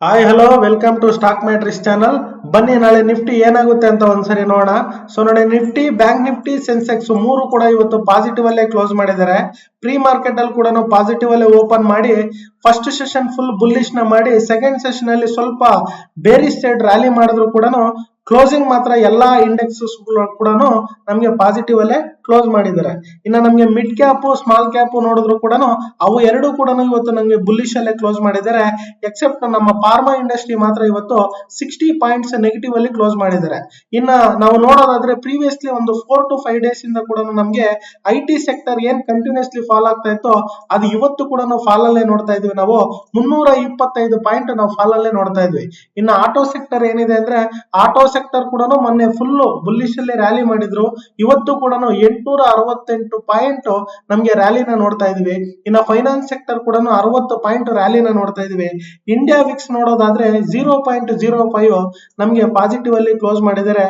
Hi hello welcome to stock matrix channel. ಬನ್ನಿ ನಾಳೆ Nifty ಏನಾಗುತ್ತೆ ಅಂತ ಒಂದ್ಸರಿ ನೋಡೋಣ. ಸೊ ನೋಡಿ, ನಿಫ್ಟಿ, ಬ್ಯಾಂಕ್ ನಿಫ್ಟಿ, ಸೆನ್ಸೆಕ್ಸ್ ಮೂರು ಕೂಡ ಇವತ್ತು ಪಾಸಿಟಿವ್ ಅಲ್ಲೇ ಕ್ಲೋಸ್ ಮಾಡಿದ್ದಾರೆ. ಪ್ರೀ ಮಾರ್ಕೆಟ್ ಅಲ್ಲಿ ಕೂಡ ಪಾಸಿಟಿವ್ ಅಲ್ಲೇ ಓಪನ್ ಮಾಡಿ ಫಸ್ಟ್ ಸೆಷನ್ ಫುಲ್ ಬುಲ್ಲಿಶ್ ನ ಮಾಡಿ ಸೆಕೆಂಡ್ ಸೆಷನ್ ಅಲ್ಲಿ ಸ್ವಲ್ಪ ಬೇರಿಶ್ ಸೈಡ್ ರ್ಯಾಲಿ ಮಾಡಿದ್ರು ಕೂಡ ಕ್ಲೋಸಿಂಗ್ ಮಾತ್ರ ಎಲ್ಲಾ ಇಂಡೆಕ್ಸಸ್ ಕೂಡ ನಮ್ಗೆ ಪಾಸಿಟಿವ್ ಅಲ್ಲೇ ಕ್ಲೋಸ್ ಮಾಡಿದ್ದಾರೆ. ಇನ್ನು ನಮ್ಗೆ ಮಿಡ್ ಕ್ಯಾಪ್ ಸ್ಮಾಲ್ ಕ್ಯಾಪ್ ನೋಡಿದ್ರು ಕೂಡ ಅವು ಎರಡು ಕೂಡ ಇವತ್ತು ನಮ್ಗೆ ಬುಲ್ಲಿಶ್ ಅಲ್ಲೇ ಕ್ಲೋಸ್ ಮಾಡಿದ್ದಾರೆ. ಎಕ್ಸೆಪ್ಟ್ ನಮ್ಮ ಫಾರ್ಮಾ ಇಂಡಸ್ಟ್ರಿ ಮಾತ್ರ ಇವತ್ತು 60 ಪಾಯಿಂಟ್ಸ್ ನೆಗೆಟಿವ್ ಅಲ್ಲಿ ಕ್ಲೋಸ್ ಮಾಡಿದ್ದಾರೆ. ಇನ್ನ ನಾವು ನೋಡೋದಾದ್ರೆ ಪ್ರೀವಿಯಸ್ಲಿ ಒಂದು 4 to 5 ಡೇಸ್ ಇಂದ ಕೂಡ ನಮ್ಗೆ ಐಟಿ ಸೆಕ್ಟರ್ ಏನ್ ಕಂಟಿನ್ಯೂಸ್ಲಿ ಫಾಲ್ ಆಗ್ತಾ ಇತ್ತು ಅದು ಇವತ್ತು ಕೂಡ ಫಾಲ್ ಅಲ್ಲೇ ನೋಡ್ತಾ ಇದ್ವಿ. ನಾವು 325 ಪಾಯಿಂಟ್ ನಾವು ಫಾಲ್ ಅಲ್ಲೇ ನೋಡ್ತಾ ಇದ್ವಿ. ಇನ್ನು ಆಟೋ ಸೆಕ್ಟರ್ ಏನಿದೆ ಅಂದ್ರೆ ಆಟೋ ಸೆಕ್ಟರ್ ಕೂಡ ಮೊನ್ನೆ ಫುಲ್ ಬುಲ್ಲಿಶ್ ಅಲ್ಲಿ ರ್ಯಾಲಿ ಮಾಡಿದ್ರು. ಇವತ್ತು ಕೂಡ 868 ಪಾಯಿಂಟ್ ನಮ್ಗೆ ರ್ಯಾಲಿನ ನೋಡ್ತಾ ಇದೀವಿ. ಇನ್ನು ಫೈನಾನ್ಸ್ ಸೆಕ್ಟರ್ ಕೂಡ 60 ಪಾಯಿಂಟ್ ರ್ಯಾಲಿನ ನೋಡ್ತಾ ಇದೀವಿ. ಇಂಡಿಯಾ ವಿಕ್ಸ್ ನೋಡೋದಾದ್ರೆ 0.05 ನಮ್ಗೆ ಪಾಸಿಟಿವ್ ಅಲ್ಲಿ ಕ್ಲೋಸ್ ಮಾಡಿದ್ದಾರೆ.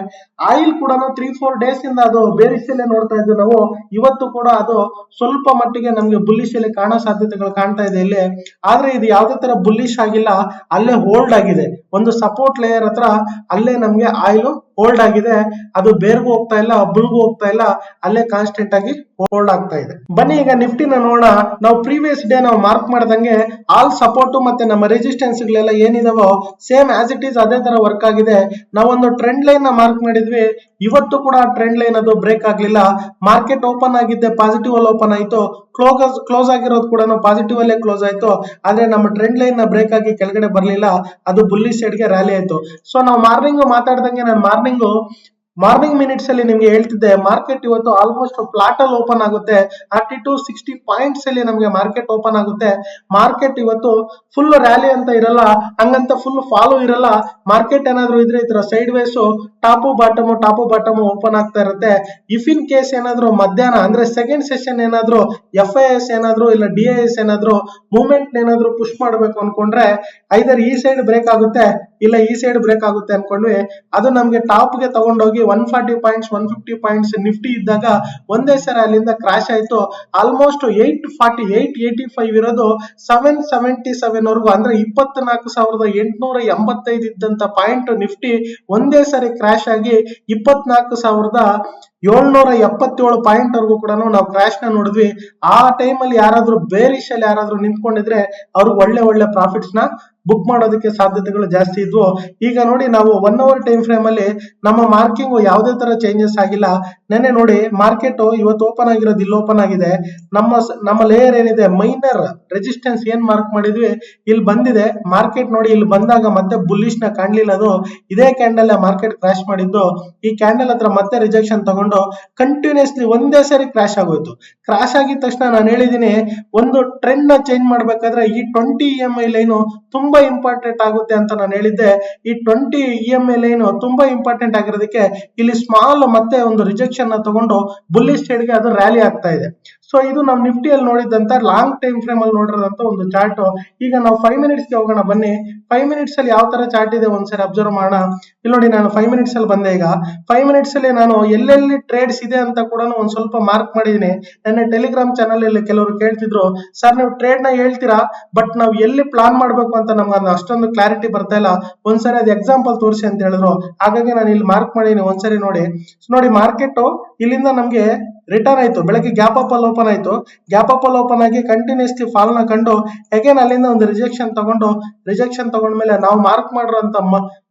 ಆಯಿಲ್ ಕೂಡ 3-4 ಡೇಸ್ ಇಂದ ಅದು ಬೇರಿಶ್ ಅಲ್ಲೇ ನೋಡ್ತಾ ಇದ್ವಿ ನಾವು. ಇವತ್ತು ಕೂಡ ಅದು ಸ್ವಲ್ಪ ಮಟ್ಟಿಗೆ ನಮ್ಗೆ ಬುಲ್ಲಿಶ್ ಅಲ್ಲಿ ಕಾಣೋ ಸಾಧ್ಯತೆಗಳು ಕಾಣ್ತಾ ಇದೆ ಇಲ್ಲಿ. ಆದ್ರೆ ಇದು ಯಾವ್ದೇ ತರ ಬುಲ್ಲಿಶ್ ಆಗಿಲ್ಲ, ಅಲ್ಲೇ ಹೋಲ್ಡ್ ಆಗಿದೆ. ಒಂದು ಸಪೋರ್ಟ್ ಲೇಯರ್ ಹತ್ರ ಅಲ್ಲೇ ನಮ್ಗೆ ಆಯಿಲ್ ಹೋಲ್ಡ್ ಆಗಿದೆ. ಅದು ಬೇರ್ಗೂ ಹೋಗ್ತಾ ಇಲ್ಲ, ಬುಲ್ಗೂ ಹೋಗ್ತಾ ಇಲ್ಲ, ಅಲ್ಲೇ ಕಾನ್ಸ್ಟೆಂಟ್ ಆಗಿ ಹೋಲ್ಡ್ ಆಗ್ತಾ ಇದೆ. ಬನ್ನಿ ಈಗ ನಿಫ್ಟಿನ ನೋಡೋಣ. ನಾವು ಪ್ರೀವಿಯಸ್ ಡೇ ನಾವು ಮಾರ್ಕ್ ಮಾಡ್ದಂಗೆ ಆಲ್ ಸಪೋರ್ಟ್ ಮತ್ತೆ ನಮ್ಮ ರೆಸಿಸ್ಟೆನ್ಸ್ ಗಳೆಲ್ಲ ಏನಿದಾವೋ ಸೇಮ್ ಆಸ್ ಇಟ್ ಈಸ್ ಅದೇ ತರ ವರ್ಕ್ ಆಗಿದೆ. ನಾವೊಂದು ಟ್ರೆಂಡ್ ಲೈನ್ ನ ಮಾರ್ಕ್ ಮಾಡಿದ್ವಿ. ಇವತ್ತು ಕೂಡ ಟ್ರೆಂಡ್ ಲೈನ್ ಅದು ಬ್ರೇಕ್ ಆಗ್ಲಿಲ್ಲ. ಮಾರ್ಕೆಟ್ ಓಪನ್ ಆಗಿದ್ದೆ ಪಾಸಿಟಿವ್ ಅಲ್ಲಿ ಓಪನ್ ಆಯ್ತು, ಕ್ಲೋಸ್ ಆಗಿರೋದು ಕೂಡ ಪಾಸಿಟಿವ್ ಅಲ್ಲೇ ಕ್ಲೋಸ್ ಆಯ್ತು. ಆದ್ರೆ ನಮ್ಮ ಟ್ರೆಂಡ್ ಲೈನ್ ನ ಬ್ರೇಕ್ ಆಗಿ ಕೆಳಗಡೆ ಬರ್ಲಿಲ್ಲ, ಅದು ಬುಲ್ಲಿಶ್ ಸೈಡ್ ಗೆ ರ್ಯಾಲಿ ಆಯ್ತು. ಸೊ ನಾವು ಮಾರ್ನಿಂಗ್ ಮಾತಾಡ್ದಂಗೆ ನಾನು ಮಾರ್ನಿಂಗ್ ಮಿನಿಟ್ಸ್ ಅಲ್ಲಿ ನಿಮ್ಗೆ ಹೇಳ್ತಿದ್ದೆ ಮಾರ್ಕೆಟ್ ಇವತ್ತು ಆಲ್ಮೋಸ್ಟ್ ಫ್ಲಾಟ್ ಅಲ್ಲಿ ಓಪನ್ ಆಗುತ್ತೆ. 30-60 ಪಾಯಿಂಟ್ಸ್ ಅಲ್ಲಿ ನಮ್ಗೆ ಮಾರ್ಕೆಟ್ ಓಪನ್ ಆಗುತ್ತೆ. ಮಾರ್ಕೆಟ್ ಇವತ್ತು ಫುಲ್ ರ್ಯಾಲಿ ಅಂತ ಇರಲ್ಲ, ಹಂಗಂತ ಫುಲ್ ಫಾಲೋ ಇರಲ್ಲ. ಮಾರ್ಕೆಟ್ ಏನಾದ್ರು ಇದ್ರೆ ಈ ತರ side ways top bottom open ಆಗ್ತಾ ಇರುತ್ತೆ. ಇಫ್ ಇನ್ ಕೇಸ್ ಏನಾದ್ರು ಮಧ್ಯಾಹ್ನ ಅಂದ್ರೆ ಸೆಕೆಂಡ್ ಸೆಷನ್ ಏನಾದ್ರು FIS ಏನಾದ್ರು ಇಲ್ಲ DIS ಏನಾದ್ರು ಮೂವ್ಮೆಂಟ್ ಏನಾದ್ರು ಪುಷ್ ಮಾಡ್ಬೇಕು ಅನ್ಕೊಂಡ್ರೆ ಐದರ್ ಈ ಸೈಡ್ ಬ್ರೇಕ್ ಆಗುತ್ತೆ ಇಲ್ಲ ಈ ಸೈಡ್ ಬ್ರೇಕ್ ಆಗುತ್ತೆ ಅನ್ಕೊಂಡ್ವಿ. ಅದು ನಮ್ಗೆ ಟಾಪ್ ಗೆ ತಗೊಂಡೋಗಿ 140 ಪಾಯಿಂಟ್ಸ್ 150 ಪಾಯಿಂಟ್ಸ್ ನಿಫ್ಟಿ ಇದ್ದಾಗ ಒಂದೇ ಸರಿ ಅಲ್ಲಿಂದ ಕ್ರಾಶ್ ಆಯ್ತು. ಆಲ್ಮೋಸ್ಟ್ 845 ಇರೋದು 777 ವರೆಗೂ ಅಂದ್ರೆ 24,885 ಇದ್ದಂತ ಪಾಯಿಂಟ್ ನಿಫ್ಟಿ ಒಂದೇ ಸರಿ ಕ್ರಾಶ್ ಆಗಿ 24,777 ಪಾಯಿಂಟ್ ವರೆಗೂ ಕೂಡ ನಾವು ಕ್ರಾಶ್ ನ ನೋಡಿದ್ವಿ. ಆ ಟೈಮ್ ಅಲ್ಲಿ ಯಾರಾದ್ರೂ ಬೇರಿಶ್ ಅಲ್ಲಿ ಯಾರಾದ್ರೂ ನಿಂತ್ಕೊಂಡಿದ್ರೆ ಅವ್ರಿಗೆ ಒಳ್ಳೆ ಪ್ರಾಫಿಟ್ಸ್ ನ ಬುಕ್ ಮಾಡೋದಕ್ಕೆ ಸಾಧ್ಯತೆಗಳು ಜಾಸ್ತಿ ಇದ್ವು. ಈಗ ನೋಡಿ, ನಾವು 1 hour ಟೈಮ್ ಫ್ರೇಮ್ ಅಲ್ಲಿ ನಮ್ಮ ಮಾರ್ಕಿಂಗ್ ಯಾವುದೇ ತರ ಚೇಂಜಸ್ ಆಗಿಲ್ಲ. ನೆನ್ನೆ ನೋಡಿ ಮಾರ್ಕೆಟ್ ಇವತ್ತು ಓಪನ್ ಆಗಿರೋದು ಇಲ್ಲಿ ಓಪನ್ ಆಗಿದೆ. ನಮ್ಮ ಲೇಯರ್ ಏನಿದೆ ಮೈನರ್ ರೆಸಿಸ್ಟೆನ್ಸ್ ಏನ್ ಮಾರ್ಕ್ ಮಾಡಿದ್ವಿ ಇಲ್ಲಿ ಬಂದಿದೆ. ಮಾರ್ಕೆಟ್ ನೋಡಿ ಇಲ್ಲಿ ಬಂದಾಗ ಮತ್ತೆ ಬುಲ್ಲಿಶ್ ನ ಕಾಣ್ಲಿಲ್ಲ. ಅದು ಇದೇ ಕ್ಯಾಂಡಲ್ ಮಾರ್ಕೆಟ್ ಕ್ರಾಶ್ ಮಾಡಿದ್ದು. ಈ ಕ್ಯಾಂಡಲ್ ಹತ್ರ ಮತ್ತೆ ರಿಜೆಕ್ಷನ್ ತಗೊಂಡು ಕಂಟಿನ್ಯೂಸ್ಲಿ ಒಂದೇ ಸರಿ ಕ್ರಾಶ್ ಆಗೋಯ್ತು. ಕ್ರಾಶ್ ಆಗಿದ ತಕ್ಷಣ ನಾನು ಹೇಳಿದೀನಿ, ಒಂದು ಟ್ರೆಂಡ್ ನ ಚೇಂಜ್ ಮಾಡ್ಬೇಕಾದ್ರೆ ಈ 20 EMI ಲೈನ್ ತುಂಬಾ ಇಂಪಾರ್ಟೆಂಟ್ ಆಗುತ್ತೆ ಅಂತ ನಾನು ಹೇಳಿದ್ದೆ. ಈ 20 EMI ಲೈನ್ ತುಂಬಾ ಇಂಪಾರ್ಟೆಂಟ್ ಆಗಿರೋದಕ್ಕೆ ಇಲ್ಲಿ ಸ್ಮಾಲ್ ಮತ್ತೆ ಒಂದು ರಿಜೆಕ್ಷನ್ ನ ತಗೊಂಡು ಬುಲ್ಲಿಶ್ ಸೈಡ್ ಗೆ ಅದು ರ್ಯಾಲಿ ಆಗ್ತಾ ಇದೆ. ಸೊ ಇದು ನಾವು ನಿಫ್ಟಿಯಲ್ಲಿ ನೋಡಿದಂತ ಲಾಂಗ್ ಟೈಮ್ ಫ್ರೇಮ್ ಅಲ್ಲಿ ನೋಡಿರೋದಂತ ಒಂದು ಚಾರ್ಟ್. ಈಗ ನಾವು 5 ಮಿನಿಟ್ಸ್ ಗೆ ಹೋಗೋಣ ಬನ್ನಿ. 5 ಮಿನಿಟ್ಸ್ ಅಲ್ಲಿ ಯಾವ ತರ ಚಾರ್ಟ್ ಇದೆ ಒಂದ್ಸರಿ ಅಬ್ಸರ್ವ್ ಮಾಡೋಣ. ಇಲ್ಲಿ ನೋಡಿ, ನಾನು 5 ಮಿನಿಟ್ಸ್ ಅಲ್ಲಿ ಬಂದೆ. ಈಗ 5 ಮಿನಿಟ್ಸ್ ಅಲ್ಲಿ ನಾನು ಎಲ್ಲೆಲ್ಲಿ ಟ್ರೇಡ್ಸ್ ಇದೆ ಅಂತ ಕೂಡ ಒಂದ್ ಸ್ವಲ್ಪ ಮಾರ್ಕ್ ಮಾಡಿದೀನಿ. ನನ್ನ ಟೆಲಿಗ್ರಾಮ್ ಚಾನಲ್ ಅಲ್ಲಿ ಕೆಲವರು ಕೇಳ್ತಿದ್ರು, ಸರ್ ನೀವು ಟ್ರೇಡ್ ನ ಹೇಳ್ತೀರಾ ಬಟ್ ನಾವು ಎಲ್ಲಿ ಪ್ಲಾನ್ ಮಾಡ್ಬೇಕು ಅಂತ ನಮ್ಗೆ ಅಷ್ಟೊಂದು ಕ್ಲಾರಿಟಿ ಬರ್ತಾ ಇಲ್ಲ, ಒಂದ್ಸರಿ ಅದು ಎಕ್ಸಾಂಪಲ್ ತೋರಿಸಿ ಅಂತ ಹೇಳಿದ್ರು. ಹಾಗಾಗಿ ನಾನು ಇಲ್ಲಿ ಮಾರ್ಕ್ ಮಾಡಿದೀನಿ, ಒಂದ್ಸರಿ ನೋಡಿ. ಮಾರ್ಕೆಟ್ ಇಲ್ಲಿಂದ ನಮ್ಗೆ ರಿಟರ್ನ್ ಆಯ್ತು. ಬೆಳಗ್ಗೆ ಗ್ಯಾಪ್ ಅಪ್ ಅಲ್ಲಿ ಓಪನ್ ಆಯ್ತು. ಗ್ಯಾಪ್ ಅಪ್ ಅಲ್ಲಿ ಓಪನ್ ಆಗಿ ಕಂಟಿನ್ಯೂಸ್ಲಿ ಫಾಲ್ ನ ಕಂಡು ಅಗೇನ್ ಅಲ್ಲಿಂದ ಒಂದು ರಿಜೆಕ್ಷನ್ ತಗೊಂಡ್ಮೇಲೆ ನಾವು ಮಾರ್ಕ್ ಮಾಡಿರೋಂತ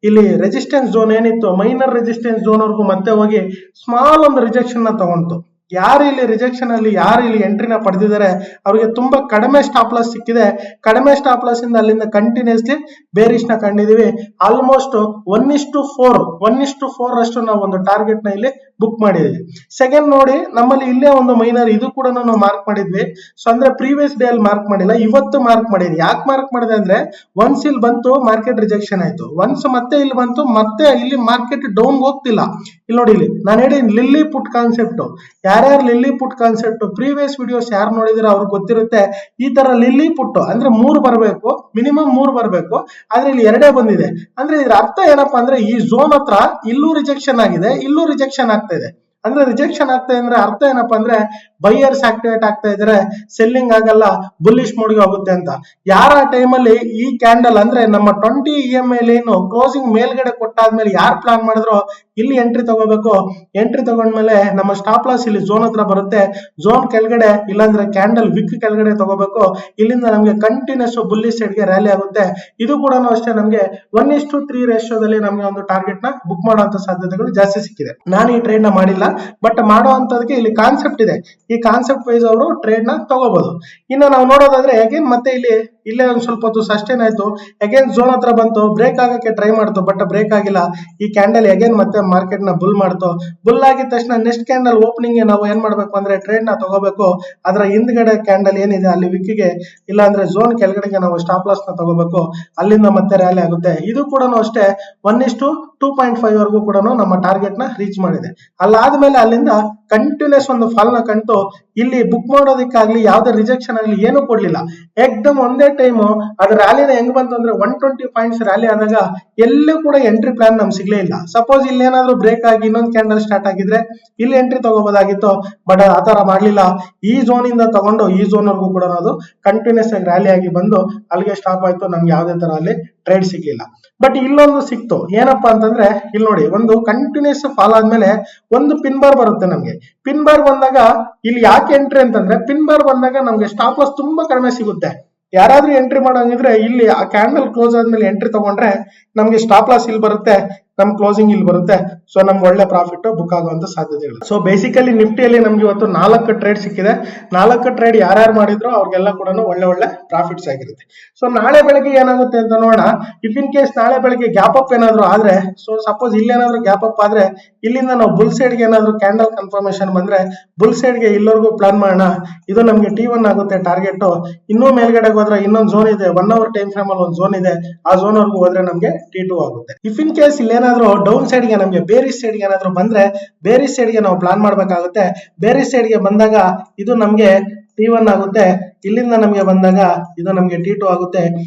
ಇಲ್ಲಿ ರೆಸಿಸ್ಟೆನ್ಸ್ ಝೋನ್ ಏನಿತ್ತು ಮೈನರ್ ರೆಸಿಸ್ಟೆನ್ಸ್ ಝೋನ್ ವರ್ಗೂ ಮತ್ತೆ ಹೋಗಿ ಸ್ಮಾಲ್ ಒಂದು ರಿಜೆಕ್ಷನ್ ನ ತಗೊಂಡು ಯಾರು ಇಲ್ಲಿ ರಿಜೆಕ್ಷನ್ ಅಲ್ಲಿ ಯಾರು ಇಲ್ಲಿ ಎಂಟ್ರಿನ ಪಡೆದಿದ್ದಾರೆ ಅವರಿಗೆ ತುಂಬಾ ಕಡಿಮೆ ಸ್ಟಾಪ್ ಲಾಸ್ ಸಿಕ್ಕಿದೆ. ಕಡಿಮೆ ಸ್ಟಾಪ್ ಲಾಸ್ ಇಂದ ಅಲ್ಲಿಂದ ಕಂಟಿನ್ಯೂಸ್ಲಿ ಬೇರಿಶ್ ನ ಕಂಡಿದೀವಿ. ಆಲ್ಮೋಸ್ಟ್ 1:4 ಅಷ್ಟು ನಾವು ಒಂದು ಟಾರ್ಗೆಟ್ ನ ಇಲ್ಲಿ ಬುಕ್ ಮಾಡಿದ್ವಿ. ಸೆಕೆಂಡ್ ನೋಡಿ, ನಮ್ಮಲ್ಲಿ ಇಲ್ಲೇ ಒಂದು ಮೈನರ್ ಇದು ಕೂಡ ನಾವು ಮಾರ್ಕ್ ಮಾಡಿದ್ವಿ. ಸೊ ಅಂದ್ರೆ ಪ್ರೀವಿಯಸ್ ಡೇ ಅಲ್ಲಿ ಮಾರ್ಕ್ ಮಾಡಿಲ್ಲ, ಇವತ್ತು ಮಾರ್ಕ್ ಮಾಡಿದ್ವಿ. ಯಾಕೆ ಮಾರ್ಕ್ ಮಾಡಿದೆ ಅಂದ್ರೆ ಒನ್ಸ್ ಇಲ್ಲಿ ಬಂತು ಮಾರ್ಕೆಟ್ ರಿಜೆಕ್ಷನ್ ಆಯ್ತು, ಒನ್ಸ್ ಮತ್ತೆ ಇಲ್ಲಿ ಬಂತು, ಮತ್ತೆ ಇಲ್ಲಿ ಮಾರ್ಕೆಟ್ ಡೌನ್ ಹೋಗ್ತಿಲ್ಲ. ಇಲ್ಲಿ ನೋಡಿ, ಇಲ್ಲಿ ನಾನು ಹೇಳಿ ಲಿಲ್ಲಿ ಪುಟ್ ಕಾನ್ಸೆಪ್ಟ್. ಯಾರ್ಯಾರು ಲಿಲ್ಲಿ ಪುಟ್ ಕಾನ್ಸೆಪ್ಟ್ ಪ್ರೀವಿಯಸ್ ವಿಡಿಯೋಸ್ ಯಾರು ನೋಡಿದ್ರೆ ಅವ್ರಿಗೆ ಗೊತ್ತಿರುತ್ತೆ. ಈ ತರ ಲಿಲ್ಲಿ ಪುಟ್ ಅಂದ್ರೆ 3 ಬರಬೇಕು, ಮಿನಿಮಮ್ 3 ಬರಬೇಕು. ಆದ್ರೆ ಇಲ್ಲಿ 2 ಬಂದಿದೆ. ಅಂದ್ರೆ ಇದ್ರ ಅರ್ಥ ಏನಪ್ಪಾ ಅಂದ್ರೆ ಈ ಝೋನ್ ಹತ್ರ ಇಲ್ಲೂ ರಿಜೆಕ್ಷನ್ ಆಗಿದೆ, ಇಲ್ಲೂ ರಿಜೆಕ್ಷನ್ ಆಗ್ತಾ ಇದೆ. ಅಂದ್ರೆ ರಿಜೆಕ್ಷನ್ ಆಗ್ತಾ ಅಂದ್ರೆ ಅರ್ಥ ಏನಪ್ಪಾ ಅಂದ್ರೆ ಬೈಯರ್ಸ್ ಆಕ್ಟಿವೇಟ್ ಆಗ್ತಾ ಇದ್ರೆ ಸೆಲ್ಲಿಂಗ್ ಆಗಲ್ಲ, ಬುಲ್ಲಿಶ್ ಮೋಡ್ಗೆ ಹೋಗುತ್ತೆ ಅಂತ. ಯಾರ ಟೈಮಲ್ಲಿ ಈ ಕ್ಯಾಂಡಲ್ ಅಂದ್ರೆ ನಮ್ಮ 20 EMA ಲೈನು ಕ್ಲೋಸಿಂಗ್ ಮೇಲ್ಗಡೆ ಕೊಟ್ಟಾದ್ಮೇಲೆ ಯಾರು ಪ್ಲಾನ್ ಮಾಡಿದ್ರು ಇಲ್ಲಿ ಎಂಟ್ರಿ ತಗೋಬೇಕು. ಎಂಟ್ರಿ ತಗೊಂಡ್ಮೇಲೆ ನಮ್ಮ ಸ್ಟಾಪ್ ಲಾಸ್ ಇಲ್ಲಿ ಝೋನ್ ಹತ್ರ ಬರುತ್ತೆ, ಝೋನ್ ಕೆಳಗಡೆ ಇಲ್ಲಾಂದ್ರೆ ಕ್ಯಾಂಡಲ್ ವಿಕ್ ಕೆಳಗಡೆ ತಗೋಬೇಕು. ಇಲ್ಲಿಂದ ನಮ್ಗೆ ಕಂಟಿನ್ಯೂಸ್ ಬುಲ್ಲಿಶ್ ಸೈಡ್ ಗೆ ರ್ಯಾಲಿ ಆಗುತ್ತೆ. ಇದು ಕೂಡ ಅಷ್ಟೇ ನಮ್ಗೆ 1:3 ರೇಷಿಯೋದಲ್ಲಿ ನಮ್ಗೆ ಒಂದು ಟಾರ್ಗೆಟ್ ನ ಬುಕ್ ಮಾಡುವಂತ ಸಾಧ್ಯತೆಗಳು ಜಾಸ್ತಿ ಸಿಕ್ಕಿದೆ. ನಾನು ಈ ಟ್ರೇಡ್ ನ ಮಾಡಿಲ್ಲ, ಬಟ್ ಮಾಡುವಂತದಕ್ಕೆ ಇಲ್ಲಿ ಕಾನ್ಸೆಪ್ಟ್ ಇದೆ. ಈ ಕಾನ್ಸೆಪ್ಟ್ ವೈಸ್ ಅವರು ಟ್ರೇಡ್ ನ ತಗೋಬಹುದು. ಇನ್ನು ನಾವು ನೋಡೋದಾದ್ರೆ ಅಗೇನ್ ಮತ್ತೆ ಇಲ್ಲೇ ಒಂದ್ ಸ್ವಲ್ಪ ಹೊತ್ತು ಸಸ್ಟೈನ್ ಆಯ್ತು, ಅಗೇನ್ ಝೋನ್ ಹತ್ರ ಬಂತು, ಬ್ರೇಕ್ ಆಗಕ್ಕೆ ಟ್ರೈ ಮಾಡ್ತು, ಬಟ್ ಬ್ರೇಕ್ ಆಗಿಲ್ಲ. ಈ ಕ್ಯಾಂಡಲ್ ಅಗೇನ್ ಮತ್ತೆ ಮಾರ್ಕೆಟ್ ನ ಬುಲ್ ಮಾಡ್ತು. ಬುಲ್ ಆಗಿದ ತಕ್ಷಣ ನೆಕ್ಸ್ಟ್ ಕ್ಯಾಂಡಲ್ ಓಪನಿಂಗ್ ನಾವು ಏನ್ ಮಾಡ್ಬೇಕು ಅಂದ್ರೆ ಟ್ರೇಡ್ ನ ತಗೋಬೇಕು. ಅದರ ಹಿಂದ್ಗಡೆ ಕ್ಯಾಂಡಲ್ ಏನಿದೆ ಅಲ್ಲಿ ವಿಕ್ಕಿಗೆ ಇಲ್ಲ ಅಂದ್ರೆ ಝೋನ್ ಕೆಳಗಡೆಗೆ ನಾವು ಸ್ಟಾಪ್ ಲಾಸ್ ನ ತಗೋಬೇಕು. ಅಲ್ಲಿಂದ ಮತ್ತೆ ರ್ಯಾಲಿ ಆಗುತ್ತೆ. ಇದು ಕೂಡ ಅಷ್ಟೇ 1:2.5 ವರೆಗೂ ಕೂಡ ನಮ್ಮ ಟಾರ್ಗೆಟ್ ನ ರೀಚ್ ಮಾಡಿದೆ. ಅಲ್ಲಾದ್ಮೇಲೆ ಅಲ್ಲಿಂದ ಕಂಟಿನ್ಯೂಸ್ ಒಂದು ಫಾಲ್ ನ ಕಂಡು ಇಲ್ಲಿ ಬುಕ್ ಮಾಡೋದಕ್ಕಾಗ್ಲಿ ಯಾವ್ದೇ ರಿಜೆಕ್ಷನ್ ಆಗ್ಲಿ ಏನು ಕೊಡ್ಲಿಲ್ಲ. ಏಕ್ದಮ್ ಒಂದೇ ಟೈಮು ಅದ್ರ ರ್ಯಾಲಿನ ಹೆಂಗ್ ಬಂತು ಅಂದ್ರೆ 120 ಪಾಯಿಂಟ್ಸ್ ರ್ಯಾಲಿ ಆದಾಗ ಎಲ್ಲೂ ಕೂಡ ಎಂಟ್ರಿ ಪ್ಲಾನ್ ನಮ್ಗೆ ಸಿಗ್ಲೇ ಇಲ್ಲ. ಸಪೋಸ್ ಇಲ್ಲಿ ಏನಾದ್ರು ಬ್ರೇಕ್ ಆಗಿ ಇನ್ನೊಂದು ಕ್ಯಾಂಡಲ್ ಸ್ಟಾರ್ಟ್ ಆಗಿದ್ರೆ ಇಲ್ಲಿ ಎಂಟ್ರಿ ತಗೋಬಹುದಾಗಿತ್ತು, ಬಟ್ ಆತರ ಮಾಡ್ಲಿಲ್ಲ. ಈ ಝೋನ್ ಇಂದ ತಗೊಂಡು ಈ ಝೋನ್ ವರ್ಗೂ ಕೂಡ ಅದು ಕಂಟಿನ್ಯೂಸ್ ಆಗಿ ರ್ಯಾಲಿ ಆಗಿ ಬಂದು ಅಲ್ಲಿಗೆ ಸ್ಟಾಪ್ ಆಯ್ತು. ನಮ್ಗೆ ಯಾವ್ದೇ ತರ ಅಲ್ಲಿ ಟ್ರೇಡ್ ಸಿಗ್ಲಿಲ್ಲ. ಬಟ್ ಇಲ್ಲೊಂದು ಸಿಕ್ತು, ಏನಪ್ಪಾ ಅಂತಂದ್ರೆ ಇಲ್ಲಿ ನೋಡಿ ಒಂದು ಕಂಟಿನ್ಯೂಸ್ ಫಾಲ್ ಆದ್ಮೇಲೆ ಒಂದು ಪಿನ್ ಬಾರ್ ಬರುತ್ತೆ ನಮ್ಗೆ. ಪಿನ್ ಬಾರ್ ಬಂದಾಗ ಇಲ್ಲಿ ಯಾಕೆ ಎಂಟ್ರಿ ಅಂತಂದ್ರೆ ಪಿನ್ ಬಾರ್ ಬಂದಾಗ ನಮ್ಗೆ ಸ್ಟಾಪ್ ಲಾಸ್ ತುಂಬಾ ಕಡಿಮೆ ಸಿಗುತ್ತೆ. ಯಾರಾದ್ರೂ ಎಂಟ್ರಿ ಮಾಡೋಂಗಿದ್ರೆ ಇಲ್ಲಿ ಆ ಕ್ಯಾಂಡಲ್ ಕ್ಲೋಸ್ ಆದ್ಮೇಲೆ ಎಂಟ್ರಿ ತಗೊಂಡ್ರೆ ನಮ್ಗೆ ಸ್ಟಾಪ್ ಲಾಸ್ ಇಲ್ಲಿ ಬರುತ್ತೆ, ನಮ್ ಕ್ಲೋಸಿಂಗ್ ಇಲ್ಲಿ ಬರುತ್ತೆ. ಸೊ ನಮ್ಗೆ ಒಳ್ಳೆ ಪ್ರಾಫಿಟ್ ಬುಕ್ ಆಗುವಂತ ಸಾಧ್ಯತೆಗಳು. ಸೊ ಬೇಸಿಕಲಿ ನಿಫ್ಟಿಯಲ್ಲಿ ನಮ್ಗೆ ಇವತ್ತು 4 ಟ್ರೇಡ್ ಸಿಕ್ಕಿದೆ. 4 ಟ್ರೇಡ್ ಯಾರ್ಯಾರು ಮಾಡಿದ್ರು ಅವ್ರಿಗೆಲ್ಲ ಕೂಡ ಒಳ್ಳೆ ಪ್ರಾಫಿಟ್ಸ್ ಆಗಿರುತ್ತೆ. ಸೊ ನಾಳೆ ಬೆಳಗ್ಗೆ ಏನಾಗುತ್ತೆ ಅಂತ ನೋಡೋಣ. ಇಫ್ ಇನ್ ಕೇಸ್ ನಾಳೆ ಬೆಳಗ್ಗೆ ಗ್ಯಾಪ್ ಅಪ್ ಏನಾದ್ರು ಆದ್ರೆ, ಸೊ ಸಪೋಸ್ ಇಲ್ಲೇನಾದ್ರು ಗ್ಯಾಪ್ ಅಪ್ ಆದ್ರೆ ಇಲ್ಲಿಂದ ನಾವು ಬುಲ್ ಸೈಡ್ ಗೆ ಏನಾದ್ರು ಕ್ಯಾಂಡಲ್ ಕನ್ಫರ್ಮೇಶನ್ ಬಂದ್ರೆ ಬುಲ್ ಸೈಡ್ ಗೆ ಇಲ್ಲವರೆಗೂ ಪ್ಲಾನ್ ಮಾಡೋಣ. ಇದು ನಮ್ಗೆ T1 ಆಗುತ್ತೆ ಟಾರ್ಗೆಟ್. ಇನ್ನೂ ಮೇಲ್ಗಡೆ ಹೋದ್ರೆ ಇನ್ನೊಂದು ಝೋನ್ ಇದೆ, 1 hour ಟೈಮ್ ಫ್ರೇಮ್ ಅಲ್ಲಿ ಒಂದು ಝೋನ್ ಇದೆ, ಆ ಝೋನ್ ವರ್ಗೂ ಹೋದ್ರೆ ನಮ್ಗೆ T2 ಆಗುತ್ತೆ. ಇಫ್ ಇನ್ ಕೇಸ್ ಇಲ್ಲಿ ಏನಾದ್ರು ಡೌನ್ ಸೈಡ್ ಗೆ ನಮ್ಗೆ ಬೇರಿಶ್ ಸೈಡ್ ಗೆ ಏನಾದ್ರು ಬಂದ್ರೆ ಬೇರಿಶ್ ಸೈಡ್ ಗೆ ನಾವು ಪ್ಲಾನ್ ಮಾಡ್ಬೇಕಾಗುತ್ತೆ. ಬೇರಿಶ್ ಸೈಡ್ ಗೆ ಬಂದಾಗ ಇದು ನಮ್ಗೆ T1 ಆಗುತ್ತೆ. ಇಲ್ಲಿಂದ ನಮ್ಗೆ ಬಂದಾಗ ಇದು ನಮ್ಗೆ T2 ಆಗುತ್ತೆ.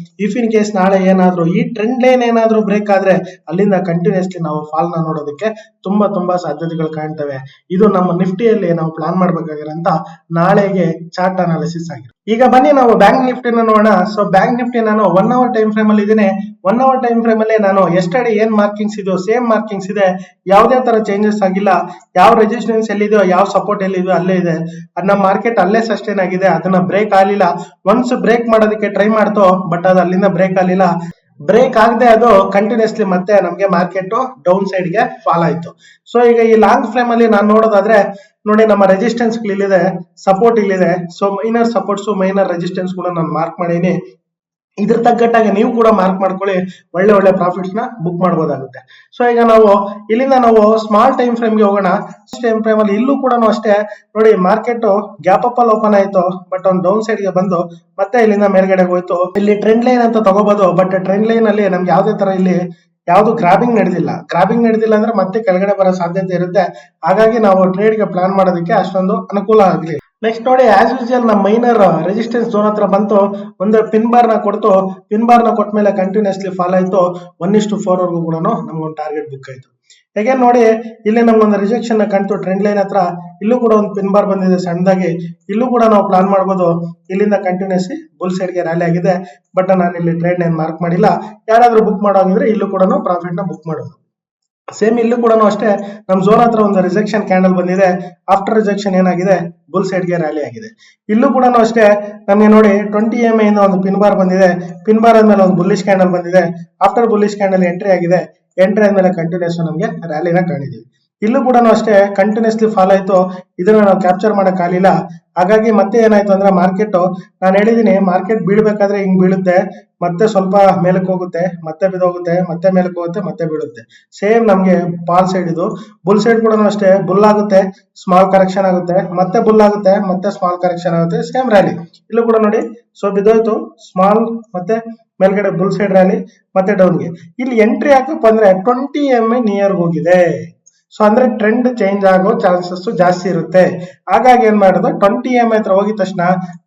ಇಫ್ ಇನ್ ಕೇಸ್ ನಾಳೆ ಏನಾದ್ರು ಈ ಟ್ರೆಂಡ್ ಲೈನ್ ಏನಾದ್ರು ಬ್ರೇಕ್ ಆದ್ರೆ ಅಲ್ಲಿಂದ ಕಂಟಿನ್ಯೂಸ್ಲಿ ನಾವು ಫಾಲ್ ನ ನೋಡೋದಕ್ಕೆ ತುಂಬಾ ಸಾಧ್ಯತೆಗಳು ಕಾಣ್ತವೆ. ಇದು ನಮ್ಮ ನಿಫ್ಟಿಯಲ್ಲಿ ನಾವು ಪ್ಲಾನ್ ಮಾಡ್ಬೇಕಾಗಿರೋಂತ ನಾಳೆಗೆ ಚಾರ್ಟ್ ಅನಾಲಿಸಿಸ್ ಆಗಿದೆ. ಈಗ ಬನ್ನಿ ನಾವು ಬ್ಯಾಂಕ್ ನಿಫ್ಟಿನ ನೋಡೋಣ. ಸೊ ಬ್ಯಾಂಕ್ ನಿಫ್ಟಿ ನಾನು 1 hour ಟೈಮ್ ಫ್ರೇಮ್ ಅಲ್ಲಿ ಇದ್ದೀನಿ. 1 hour ಟೈಮ್ ಫ್ರೇಮ್ ಅಲ್ಲಿ ನಾನು ಎಸ್ಟರ್ಡೇ ಏನ್ ಮಾರ್ಕಿಂಗ್ಸ್ ಇದೆಯೋ ಸೇಮ್ ಮಾರ್ಕಿಂಗ್ಸ್ ಇದೆ, ಯಾವುದೇ ತರ ಚೇಂಜಸ್ ಆಗಿಲ್ಲ. ಯಾವ ರೆಸಿಸ್ಟೆನ್ಸ್ ಎಲ್ಲಿದೆಯೋ ಯಾವ ಸಪೋರ್ಟ್ ಎಲ್ಲಿದೆಯೋ ಅಲ್ಲೇ ಇದೆ. ನಮ್ಮ ಮಾರ್ಕೆಟ್ ಅಲ್ಲೇ ಸಸ್ಟೈನ್ ಆಗಿದೆ, ಅದನ್ನ ಬ್ರೇಕ್ ಆಗಲಿಲ್ಲ. ಒನ್ಸ್ ಬ್ರೇಕ್ ಮಾಡೋದಕ್ಕೆ ಟ್ರೈ ಮಾಡ್ತು, ಬಟ್ ಅದು ಅಲ್ಲಿಂದ ಬ್ರೇಕ್ ಆಗಲಿಲ್ಲ. ಬ್ರೇಕ್ ಆಗದೆ ಅದು ಕಂಟಿನ್ಯೂಸ್ಲಿ ಮತ್ತೆ ನಮ್ಗೆ ಮಾರ್ಕೆಟ್ ಡೌನ್ ಸೈಡ್ ಗೆ ಫಾಲ್ ಆಯ್ತು. ಸೊ ಈಗ ಈ ಲಾಂಗ್ ಫ್ರೇಮ್ ಅಲ್ಲಿ ನಾನು ನೋಡೋದಾದ್ರೆ ನೋಡಿ, ನಮ್ಮ ರೆಸಿಸ್ಟೆನ್ಸ್ ಇಲ್ಲಿದೆ, ಸಪೋರ್ಟ್ ಇಲ್ಲಿದೆ. So minor supports minor resistance ಕೂಡ ನಾನು ಮಾರ್ಕ್ ಮಾಡೀನಿ. ಇದ್ರ ತಗ್ಗಟ್ಟಾಗಿ ನೀವು ಕೂಡ ಮಾರ್ಕ್ ಮಾಡ್ಕೊಳ್ಳಿ, ಒಳ್ಳೆ ಪ್ರಾಫಿಟ್ಸ್ ನ ಬುಕ್ ಮಾಡಬಹುದಾಗುತ್ತೆ. ಸೊ ಈಗ ನಾವು ಇಲ್ಲಿಂದ ನಾವು ಸ್ಮಾಲ್ ಟೈಮ್ ಫ್ರೇಮ್ ಗೆ ಹೋಗೋಣ. ಟೈಮ್ ಫ್ರೇಮ್ ಅಲ್ಲಿ ಇಲ್ಲೂ ಕೂಡ ಅಷ್ಟೇ ನೋಡಿ, ಮಾರ್ಕೆಟ್ ಗ್ಯಾಪ್ ಅಪ್ ಅಲ್ಲಿ ಓಪನ್ ಆಯ್ತು, ಬಟ್ ಒಂದು ಡೌನ್ ಸೈಡ್ ಗೆ ಬಂದು ಮತ್ತೆ ಇಲ್ಲಿಂದ ಮೇಲ್ಗಡೆ ಹೋಯ್ತು. ಇಲ್ಲಿ ಟ್ರೆಂಡ್ ಲೈನ್ ಅಂತ ತಗೋಬಹುದು, ಬಟ್ ಟ್ರೆಂಡ್ ಲೈನ್ ಅಲ್ಲಿ ನಮ್ಗೆ ಯಾವ್ದೇ ತರ ಇಲ್ಲಿ ಯಾವ್ದು ಗ್ರಾಬಿಂಗ್ ನಡೆದಿಲ್ಲ ಅಂದ್ರೆ ಮತ್ತೆ ಕೆಳಗಡೆ ಬರೋ ಸಾಧ್ಯತೆ ಇರುತ್ತೆ. ಹಾಗಾಗಿ ನಾವು ಟ್ರೇಡ್ ಗೆ ಪ್ಲಾನ್ ಮಾಡೋದಕ್ಕೆ ಅಷ್ಟೊಂದು ಅನುಕೂಲ ಆಗಲಿ. ನೆಕ್ಸ್ಟ್ ನೋಡಿ, ಆಸ್ ಯೂಶುವಲ್ ನಮ್ಮ ಮೈನರ್ ರೆಸಿಸ್ಟೆನ್ಸ್ ಝೋನ್ ಹತ್ರ ಬಂತು, ಒಂದು ಪಿನ್ ಬಾರ್ ನ ಕೊಡ್ತು. ಪಿನ್ ಬಾರ್ ನ ಕೊಟ್ಟ ಮೇಲೆ ಕಂಟಿನ್ಯೂಸ್ಲಿ ಫಾಲ್ ಆಯ್ತು. 1:4 ವರ್ಗೂ ಕೂಡ ನಮ್ಗೊಂದು ಟಾರ್ಗೆಟ್ ಬುಕ್ ಆಯ್ತು. ಹೇಗೆ ನೋಡಿ, ಇಲ್ಲಿ ನಮ್ಗೊಂದು ರಿಜೆಕ್ಷನ್ ಕಂತು ಟ್ರೆಂಡ್ ಲೈನ್ ಹತ್ರ. ಇಲ್ಲೂ ಕೂಡ ಒಂದು ಪಿನ್ ಬಾರ್ ಬಂದಿದೆ ಸಣ್ಣದಾಗಿ, ಇಲ್ಲೂ ಕೂಡ ನಾವು ಪ್ಲಾನ್ ಮಾಡ್ಬೋದು. ಇಲ್ಲಿಂದ ಕಂಟಿನ್ಯೂಸ್ಲಿ ಬುಲ್ ಸೈಡ್ ಗೆ ರ್ಯಾಲಿ ಆಗಿದೆ, ಬಟ್ ನಾನು ಇಲ್ಲಿ ಟ್ರೇಡ್ ನ ಮಾರ್ಕ್ ಮಾಡಿಲ್ಲ. ಯಾರಾದ್ರೂ ಬುಕ್ ಮಾಡೋಂಗಿದ್ರೆ ಇಲ್ಲೂ ಕೂಡ ಪ್ರಾಫಿಟ್ ನ ಬುಕ್ ಮಾಡೋದು. ಸೇಮ್ ಇಲ್ಲೂ ಕೂಡ ಅಷ್ಟೇ ನಮ್ ಝೋನ್ ಹತ್ರ ಒಂದು ರಿಜೆಕ್ಷನ್ ಕ್ಯಾಂಡಲ್ ಬಂದಿದೆ. ಆಫ್ಟರ್ ರಿಜೆಕ್ಷನ್ ಏನಾಗಿದೆ, ಬುಲ್ ಸೈಡ್ ಗೆ ರ್ಯಾಲಿ ಆಗಿದೆ. ಇಲ್ಲೂ ಕೂಡ ಅಷ್ಟೇ ನಮ್ಗೆ ನೋಡಿ 20 EMA ಇಂದ ಒಂದು ಪಿನ್ ಬಾರ್ ಬಂದಿದೆ. ಪಿನ್ ಬಾರ್ ಆದ್ಮೇಲೆ ಒಂದು ಬುಲ್ಲಿಶ್ ಕ್ಯಾಂಡಲ್ ಬಂದಿದೆ. ಆಫ್ಟರ್ ಬುಲ್ಲಿಶ್ ಕ್ಯಾಂಡಲ್ ಎಂಟ್ರಿ ಆಗಿದೆ. ಎಂಟ್ರಿ ಆದ್ಮೇಲೆ ಕಂಟಿನ್ಯೂಸ್ ನಮ್ಗೆ ರ್ಯಾಲಿನ ಕಾಣಿದೀವಿ. ಇಲ್ಲೂ ಕೂಡ ಅಷ್ಟೇ ಕಂಟಿನ್ಯೂಸ್ಲಿ ಫಾಲ್ ಆಯ್ತು. ಇದನ್ನ ನಾವು ಕ್ಯಾಪ್ಚರ್ ಮಾಡಕ್ ಆಗಿಲ್ಲ. ಹಾಗಾಗಿ ಮತ್ತೆ ಏನಾಯ್ತು ಅಂದ್ರೆ ಮಾರ್ಕೆಟ್, ನಾನು ಹೇಳಿದೀನಿ ಮಾರ್ಕೆಟ್ ಬೀಳ್ಬೇಕಾದ್ರೆ ಹಿಂಗ್ ಬೀಳುತ್ತೆ, ಮತ್ತೆ ಸ್ವಲ್ಪ ಮೇಲಕ್ಕೆ ಹೋಗುತ್ತೆ, ಮತ್ತೆ ಬಿದ್ದೋಗುತ್ತೆ, ಮತ್ತೆ ಮೇಲಕ್ಕೆ ಹೋಗುತ್ತೆ, ಮತ್ತೆ ಬೀಳುತ್ತೆ. ಸೇಮ್ ನಮ್ಗೆ ಪಾಲ್ ಸೈಡ್ ಇದು. ಬುಲ್ ಸೈಡ್ ಕೂಡ ಅಷ್ಟೇ, ಬುಲ್ ಆಗುತ್ತೆ, ಸ್ಮಾಲ್ ಕರೆಕ್ಷನ್ ಆಗುತ್ತೆ, ಮತ್ತೆ ಬುಲ್ ಆಗುತ್ತೆ, ಮತ್ತೆ ಸ್ಮಾಲ್ ಕರೆಕ್ಷನ್ ಆಗುತ್ತೆ, ಸೇಮ್ ರ್ಯಾಲಿ. ಇಲ್ಲೂ ಕೂಡ ನೋಡಿ, ಸೊ ಬಿದ್ದೋಯ್ತು, ಸ್ಮಾಲ್ ಮತ್ತೆ ಮೇಲ್ಗಡೆ ಬುಲ್ ಸೈಡ್ ರ್ಯಾಲಿ, ಮತ್ತೆ ಡೌನ್ಗೆ. ಇಲ್ಲಿ ಎಂಟ್ರಿ ಹಾಕಪ್ಪ ಅಂದ್ರೆ 20 EMA ನಿಯರ್ ಹೋಗಿದೆ. ಸೊ ಅಂದ್ರೆ ಟ್ರೆಂಡ್ ಚೇಂಜ್ ಆಗೋ ಚಾನ್ಸಸ್ ಜಾಸ್ತಿ ಇರುತ್ತೆ. ಹಾಗಾಗಿ ಏನ್ ಮಾಡೋದು, 20 EMA ಹತ್ರ ಹೋಗಿದ ತಕ್ಷಣ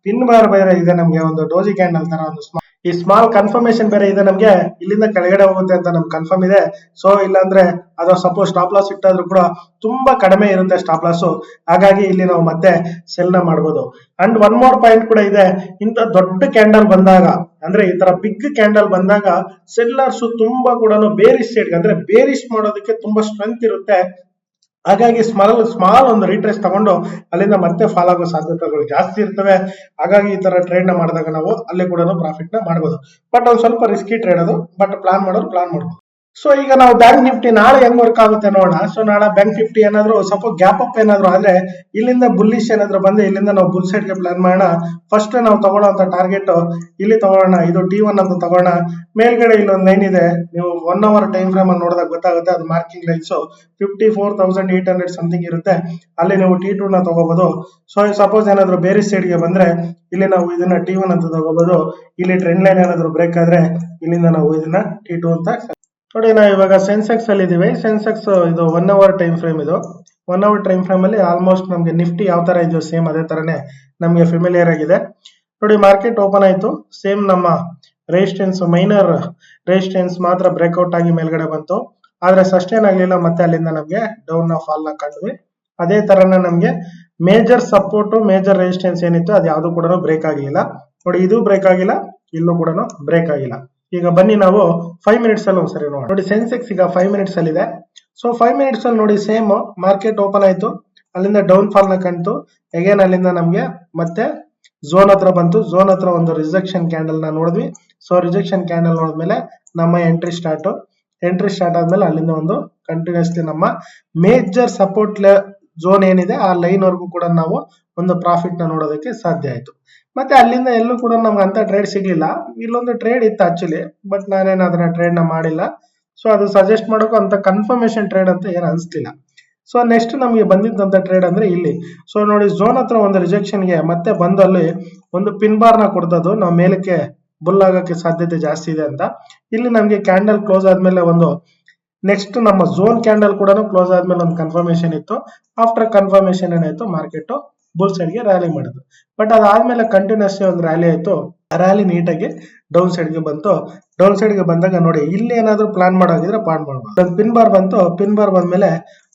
ಪಿನ್ ಬಾರ್ ಬೇರೆ ಇದೆ ನಮ್ಗೆ, ಒಂದು ಡೋಜಿ ಕ್ಯಾಂಡಲ್ ತರ ಒಂದು ಈ ಸ್ಮಾಲ್ ಕನ್ಫರ್ಮೇಶನ್ ಬೇರೆ ಇದೆ ನಮ್ಗೆ, ಇಲ್ಲಿಂದ ಕೆಳಗಡೆ ಹೋಗುತ್ತೆ ಅಂತ ನಮ್ಗೆ ಕನ್ಫರ್ಮ್ ಇದೆ. ಸೊ ಇಲ್ಲಾಂದ್ರೆ ಅದು ಸಪೋಸ್ ಸ್ಟಾಪ್ ಲಾಸ್ ಇಟ್ಟಾದ್ರೂ ಕೂಡ ತುಂಬಾ ಕಡಿಮೆ ಇರುತ್ತೆ ಸ್ಟಾಪ್ ಲಾಸ್. ಹಾಗಾಗಿ ಇಲ್ಲಿ ನಾವು ಮತ್ತೆ ಸೆಲ್ ನ ಮಾಡ್ಬೋದು. ಅಂಡ್ ಒನ್ ಮೋರ್ ಪಾಯಿಂಟ್ ಕೂಡ ಇದೆ, ಇಂತ ದೊಡ್ಡ ಕ್ಯಾಂಡಲ್ ಬಂದಾಗ ಅಂದ್ರೆ ಈ ತರ ಬಿಗ್ ಕ್ಯಾಂಡಲ್ ಬಂದಾಗ ಸೆಲ್ಲರ್ಸ್ ತುಂಬಾ ಕೂಡ ಬೇರಿಶ್ ಸೈಡ್ ಅಂದ್ರೆ ಬೇರಿಶ್ ಮಾಡೋದಕ್ಕೆ ತುಂಬಾ ಸ್ಟ್ರೆಂತ್ ಇರುತ್ತೆ. ಹಾಗಾಗಿ ಸ್ಮಾಲ್ ಒಂದು ರೀಟ್ರೇಸ್ ತಗೊಂಡು ಅಲ್ಲಿಂದ ಮತ್ತೆ ಫಾಲ್ ಆಗೋ ಸಾಧ್ಯತೆಗಳು ಜಾಸ್ತಿ ಇರ್ತವೆ. ಹಾಗಾಗಿ ಈ ತರ ಟ್ರೇಡ್ ನ ಮಾಡಿದಾಗ ನಾವು ಅಲ್ಲಿ ಕೂಡ ಪ್ರಾಫಿಟ್ ನ ಮಾಡಬಹುದು. ಬಟ್ ಒಂದು ಸ್ವಲ್ಪ ರಿಸ್ಕಿ ಟ್ರೇಡ್ ಅದು, ಬಟ್ ಪ್ಲಾನ್ ಮಾಡಬಹುದು. ಸೊ ಈಗ ನಾವು ಬ್ಯಾಂಕ್ ನಿಫ್ಟಿ ನಾಳೆ ಹೆಂಗ್ ವರ್ಕ್ ಆಗುತ್ತೆ ನೋಡೋಣ. ಸೊ ನಾಳೆ ಬ್ಯಾಂಕ್ ನಿಫ್ಟಿ ಏನಾದ್ರು ಸಪೋಸ್ ಗ್ಯಾಪ್ ಅಪ್ ಏನಾದ್ರು ಆದ್ರೆ ಇಲ್ಲಿಂದ ಬುಲ್ಲಿಶ್ ಏನಾದ್ರು ಬಂದ್ರೆ ಇಲ್ಲಿಂದ ನಾವು ಬುಲ್ ಸೈಡ್ ಗೆ ಪ್ಲಾನ್ ಮಾಡೋಣ. ಫಸ್ಟ್ ನಾವು ತಗೊಳ್ಳೋಂತ ಟಾರ್ಗೆಟ್ ಇಲ್ಲಿ ತಗೊಳ್ಳೋಣ, ಇದು T1 ಅಂತ ತಗೊಳ್ಳೋಣ. ಮೇಲ್ಗಡೆ ಇಲ್ಲೊಂದು ಲೈನ್ ಇದೆ, ನೀವು 1 hour ಟೈಮ್ ಫ್ರೇಮ್ ಅಲ್ಲಿ ನೋಡಿದಾಗ ಗೊತ್ತಾಗುತ್ತೆ, ಅದು ಮಾರ್ಕಿಂಗ್ ಲೈನ್ಸ್ 54,800 ಸಮಥಿಂಗ್ ಇರುತ್ತೆ. ಅಲ್ಲಿ ನೀವು T2 ನ ತಗೋಬಹುದು. ಸೊ ಸಪೋಸ್ ಏನಾದ್ರು ಬೇರೆ ಸೈಡ್ ಗೆ ಬಂದ್ರೆ ಇಲ್ಲಿ ನಾವು ಇದನ್ನ T1 ಅಂತ ತಗೋಬಹುದು. ಇಲ್ಲಿ ಟ್ರೆಂಡ್ ಲೈನ್ ಏನಾದ್ರು ಬ್ರೇಕ್ ಆದ್ರೆ ಇಲ್ಲಿಂದ ನಾವು ಇದನ್ನ T2 ಅಂತ ನೋಡಿ. ನಾವು ಇವಾಗ ಸೆನ್ಸೆಕ್ಸ್ ಅಲ್ಲಿ ಇದೀವಿ. ಸೆನ್ಸೆಕ್ಸ್ ಇದು 1 hour ಟೈಮ್ ಫ್ರೇಮ್. ಇದು 1 hour ಟೈಮ್ ಫ್ರೇಮ್ ಅಲ್ಲಿ ಆಲ್ಮೋಸ್ಟ್ ನಮ್ಗೆ ನಿಫ್ಟಿ ಯಾವ ತರ ಇದೆಯೋ ಸೇಮ್ ಅದೇ ತರನೇ ನಮ್ಗೆ ಫೆಮಿಲಿಯರ್ ಆಗಿದೆ. ನೋಡಿ ಮಾರ್ಕೆಟ್ ಓಪನ್ ಆಯ್ತು, ಸೇಮ್ ನಮ್ಮ ರೆಸಿಸ್ಟೆನ್ಸ್ ಮೈನರ್ ರೆಸಿಸ್ಟೆನ್ಸ್ ಮಾತ್ರ ಬ್ರೇಕ್ಔಟ್ ಆಗಿ ಮೇಲ್ಗಡೆ ಬಂತು, ಆದ್ರೆ ಸಸ್ಟೈನ್ ಆಗ್ಲಿಲ್ಲ. ಮತ್ತೆ ಅಲ್ಲಿಂದ ನಮ್ಗೆ ಡೌನ್ ಫಾಲ್ ನ ಕಂಡ್ವಿ. ಅದೇ ತರನ ನಮ್ಗೆ ಮೇಜರ್ ಸಪೋರ್ಟ್ ಮೇಜರ್ ರೆಸಿಸ್ಟೆನ್ಸ್ ಏನಿತ್ತು ಅದು ಯಾವ್ದು ಕೂಡ ಬ್ರೇಕ್ ಆಗಿಲ್ಲ. ನೋಡಿ ಇದು ಬ್ರೇಕ್ ಆಗಿಲ್ಲ, ಇಲ್ಲೂ ಕೂಡ ಬ್ರೇಕ್ ಆಗಿಲ್ಲ. ಈಗ ಬನ್ನಿ ನಾವು 5 ಮಿನಿಟ್ಸ್ ಅಲ್ಲಿ ಒಂದ್ಸರಿ ನೋಡೋಣ. ನೋಡಿ ಸೆನ್ಸೆಕ್ಸ್ ಈಗ 5 ಮಿನಿಟ್ಸ್ ಅಲ್ಲಿ ಇದೆ. ಸೊ 5 ಮಿನಿಟ್ಸ್ ಅಲ್ಲಿ ನೋಡಿ ಸೇಮ್ ಮಾರ್ಕೆಟ್ ಓಪನ್ ಆಯ್ತು, ಅಲ್ಲಿಂದ ಡೌನ್ ಫಾಲ್ ನ ಕಾಣ್ತು. ಅಗೇನ್ ಅಲ್ಲಿಂದ ನಮ್ಗೆ ಮತ್ತೆ ಝೋನ್ ಹತ್ರ ಬಂತು. ಝೋನ್ ಹತ್ರ ಒಂದು ರಿಜೆಕ್ಷನ್ ಕ್ಯಾಂಡಲ್ ನ ನೋಡಿದ್ವಿ. ಸೊ ರಿಜೆಕ್ಷನ್ ಕ್ಯಾಂಡಲ್ ನೋಡಿದ್ಮೇಲೆ ನಮ್ಮ ಎಂಟ್ರಿ ಸ್ಟಾರ್ಟ್ ಆದ್ಮೇಲೆ ಅಲ್ಲಿಂದ ಒಂದು ಕಂಟಿನ್ಯೂಸ್ಲಿ ನಮ್ಮ ಮೇಜರ್ ಸಪೋರ್ಟ್ ಝೋನ್ ಏನಿದೆ ಆ ಲೈನ್ ವರ್ಗೂ ಕೂಡ ನಾವು ಒಂದು ಪ್ರಾಫಿಟ್ ನ ನೋಡೋದಕ್ಕೆ ಸಾಧ್ಯ ಆಯ್ತು. ಮತ್ತೆ ಅಲ್ಲಿಂದ ಎಲ್ಲೂ ಕೂಡ ನಮ್ಗೆ ಅಂತ ಟ್ರೇಡ್ ಸಿಗ್ಲಿಲ್ಲ. ಇಲ್ಲೊಂದು ಟ್ರೇಡ್ ಇತ್ತು ಆಕ್ಚುಲಿ, ಬಟ್ ನಾನೇನು ಅದನ್ನ ಟ್ರೇಡ್ ನ ಮಾಡಿಲ್ಲ. ಸೊ ಅದು ಸಜೆಸ್ಟ್ ಮಾಡೋಕೆ ಅಂತ ಕನ್ಫರ್ಮೇಶನ್ ಟ್ರೇಡ್ ಅಂತ ಏನು ಅನಿಸ್ಲಿಲ್ಲ. ಸೊ ನೆಕ್ಸ್ಟ್ ನಮಗೆ ಬಂದಿದ್ದಂತ ಟ್ರೇಡ್ ಅಂದ್ರೆ ಇಲ್ಲಿ. ಸೊ ನೋಡಿ ಝೋನ್ ಹತ್ರ ಒಂದು ರಿಜೆಕ್ಷನ್ ಗೆ ಮತ್ತೆ ಬಂದಲ್ಲಿ ಒಂದು ಪಿನ್ ಬಾರ್ ನ ಕೊಡ್ತದ್ದು, ನಾವು ಮೇಲಕ್ಕೆ ಬುಲ್ ಆಗಕ್ಕೆ ಸಾಧ್ಯತೆ ಜಾಸ್ತಿ ಇದೆ ಅಂತ. ಇಲ್ಲಿ ನಮ್ಗೆ ಕ್ಯಾಂಡಲ್ ಕ್ಲೋಸ್ ಆದ್ಮೇಲೆ ಒಂದು ನೆಕ್ಸ್ಟ್ ನಮ್ಮ ಝೋನ್ ಕ್ಯಾಂಡಲ್ ಕೂಡ ಕ್ಲೋಸ್ ಆದ್ಮೇಲೆ ಒಂದು ಕನ್ಫರ್ಮೇಶನ್ ಇತ್ತು. ಆಫ್ಟರ್ ಕನ್ಫರ್ಮೇಶನ್ ಏನಾಯ್ತು, ಮಾರ್ಕೆಟ್ ಬುಲ್ ಸೈಡ್ ಗೆ ರ್ಯಾಲಿ ಮಾಡಿದ್ರು. ಬಟ್ ಅದಾದ್ಮೇಲೆ ಕಂಟಿನ್ಯೂಸ್ ಒಂದು ರ್ಯಾಲಿ ಆಯ್ತು. ರ್ಯಾಲಿ ನೀಟಾಗಿ ಡೌನ್ ಸೈಡ್ ಗೆ ಬಂತು. ಡೌನ್ ಸೈಡ್ ಗೆ ಬಂದಾಗ ನೋಡಿ ಇಲ್ಲಿ ಏನಾದ್ರು ಪ್ಲಾನ್ ಮಾಡೋಗಿದ್ರೆ ಪ್ಲಾನ್ ಮಾಡಬಹುದು. ಒಂದು ಪಿನ್ ಬಾರ್ ಬಂತು. ಪಿನ್ ಬಾರ್ ಬಂದ್ಮೇಲೆ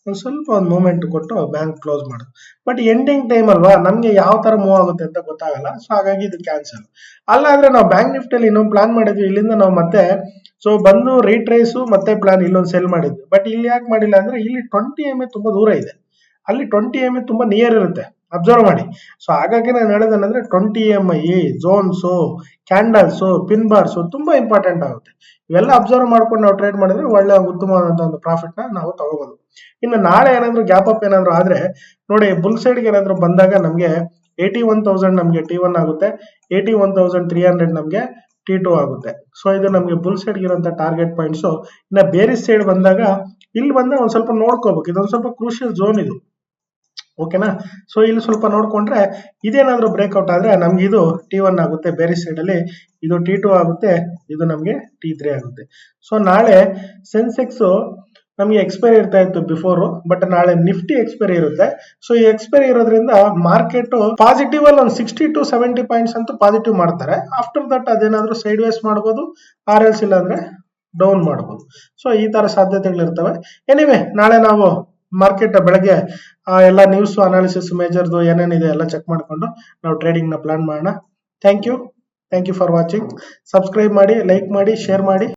ಒಂದು ಸ್ವಲ್ಪ ಒಂದು ಮೂವ್ಮೆಂಟ್ ಕೊಟ್ಟು ಬ್ಯಾಂಕ್ ಕ್ಲೋಸ್ ಮಾಡುದು. ಬಟ್ ಎಂಡಿಂಗ್ ಟೈಮ್ ಅಲ್ವಾ, ನಮ್ಗೆ ಯಾವ ತರ ಮೂವ್ ಆಗುತ್ತೆ ಅಂತ ಗೊತ್ತಾಗಲ್ಲ. ಸೊ ಹಾಗಾಗಿ ಇದು ಕ್ಯಾನ್ಸಲ್. ಅಲ್ಲಾದ್ರೆ ನಾವು ಬ್ಯಾಂಕ್ ನಿಫ್ಟಿಯಲ್ಲಿ ಇನ್ನೊಂದು ಪ್ಲಾನ್ ಮಾಡಿದ್ವಿ. ಇಲ್ಲಿಂದ ನಾವು ಮತ್ತೆ ಸೊ ಬಂದು ರೀಟ್ರೇಸು ಮತ್ತೆ ಪ್ಲಾನ್ ಇಲ್ಲೊಂದು ಸೆಲ್ ಮಾಡಿದ್ವಿ. ಬಟ್ ಇಲ್ಲಿ ಯಾಕೆ ಮಾಡಿಲ್ಲ ಅಂದ್ರೆ ಇಲ್ಲಿ 20 MA ತುಂಬಾ ದೂರ ಇದೆ, ಅಲ್ಲಿ 20 MA ತುಂಬಾ ನಿಯರ್ ಇರುತ್ತೆ, ಅಬ್ಸರ್ವ್ ಮಾಡಿ. ಸೊ ಹಾಗಾಗಿ ನಾನು ಹೇಳೋದೇನಂದ್ರೆ 20 MA zones candles pin bars ತುಂಬಾ ಇಂಪಾರ್ಟೆಂಟ್ ಆಗುತ್ತೆ. ಇವೆಲ್ಲ ಅಬ್ಸರ್ವ್ ಮಾಡ್ಕೊಂಡು ನಾವು ಟ್ರೇಡ್ ಮಾಡಿದ್ರೆ ಒಳ್ಳೆ ಉತ್ತಮವಾದಂತ ಒಂದು ಪ್ರಾಫಿಟ್ ನ ನಾವು ತಗೋಬಹುದು. ಇನ್ನು ನಾಳೆ ಏನಾದ್ರು ಗ್ಯಾಪ್ ಅಪ್ ಏನಾದ್ರು ಆದ್ರೆ ನೋಡಿ ಬುಲ್ ಸೈಡ್ ಗೆ ಏನಾದ್ರು ಬಂದಾಗ ನಮ್ಗೆ 81,000 ನಮ್ಗೆ T1 ಆಗುತ್ತೆ, 81,300 ನಮ್ಗೆ T2 ಆಗುತ್ತೆ. ಸೊ ಇದು ನಮ್ಗೆ ಬುಲ್ ಸೈಡ್ ಇರುವಂತ ಟಾರ್ಗೆಟ್ ಪಾಯಿಂಟ್ಸ್. ಇನ್ನ ಬೇರೆ ಸೈಡ್ ಬಂದಾಗ ಇಲ್ಲಿ ಬಂದ್ರೆ ಒಂದ್ ಸ್ವಲ್ಪ ನೋಡ್ಕೋಬೇಕು, ಇದೊಂದು ಸ್ವಲ್ಪ ಕ್ರೂಷಿಯಲ್ ಝೋನ್ ಇದು, ಓಕೆನಾ. ಸೊ ಇಲ್ಲಿ ಸ್ವಲ್ಪ ನೋಡ್ಕೊಂಡ್ರೆ ಇದೇನಾದ್ರೂ ಬ್ರೇಕ್ಔಟ್ ಆದ್ರೆ ನಮ್ಗೆ ಇದು T1 ಆಗುತ್ತೆ, ಬೇರೆ ಸೈಡ್ ಅಲ್ಲಿ ಇದು T2 ಆಗುತ್ತೆ, ಇದು ನಮ್ಗೆ T3 ಆಗುತ್ತೆ. ಸೊ ನಾಳೆ ಸೆನ್ಸೆಕ್ಸ್ ನಮ್ಗೆ ಎಕ್ಸ್ಪೈರಿ ಇರ್ತಾ ಇತ್ತು ಬಿಫೋರ್, ಬಟ್ ನಾಳೆ ನಿಫ್ಟಿ ಎಕ್ಸ್ಪೈರಿ ಇರುತ್ತೆ. ಸೊ ಈ ಎಕ್ಸ್ಪೈರಿ ಇರೋದ್ರಿಂದ ಮಾರ್ಕೆಟ್ ಪಾಸಿಟಿವ್ ಅಲ್ಲಿ ಒಂದು 60 to 70 ಪಾಯಿಂಟ್ಸ್ ಅಂತೂ ಪಾಸಿಟಿವ್ ಮಾಡ್ತಾರೆ. ಆಫ್ಟರ್ ದಟ್ ಅದೇನಾದ್ರೂ ಸೈಡ್ ವೇಸ್ ಮಾಡ್ಬೋದು, RLS ಇಲ್ಲ ಅಂದ್ರೆ ಡೌನ್ ಮಾಡ್ಬೋದು. ಸೊ ಈ ತರ ಸಾಧ್ಯತೆಗಳಿರ್ತವೆ. ಎನಿವೆ ನಾಳೆ ನಾವು ಮಾರ್ಕೆಟ್ ಬೆಳಗ್ಗೆ ಎಲ್ಲ ನ್ಯೂಸ್ ಅನಾಲಿಸಿಸ್ ಮೇಜರ್ದು ಏನೇನಿದೆ ಎಲ್ಲ ಚೆಕ್ ಮಾಡ್ಕೊಂಡು ನಾವು ಟ್ರೇಡಿಂಗ್ ನ ಪ್ಲಾನ್ ಮಾಡೋಣ. Thank you for watching. Subscribe ಮಾಡಿ, ಲೈಕ್ ಮಾಡಿ, ಶೇರ್ ಮಾಡಿ.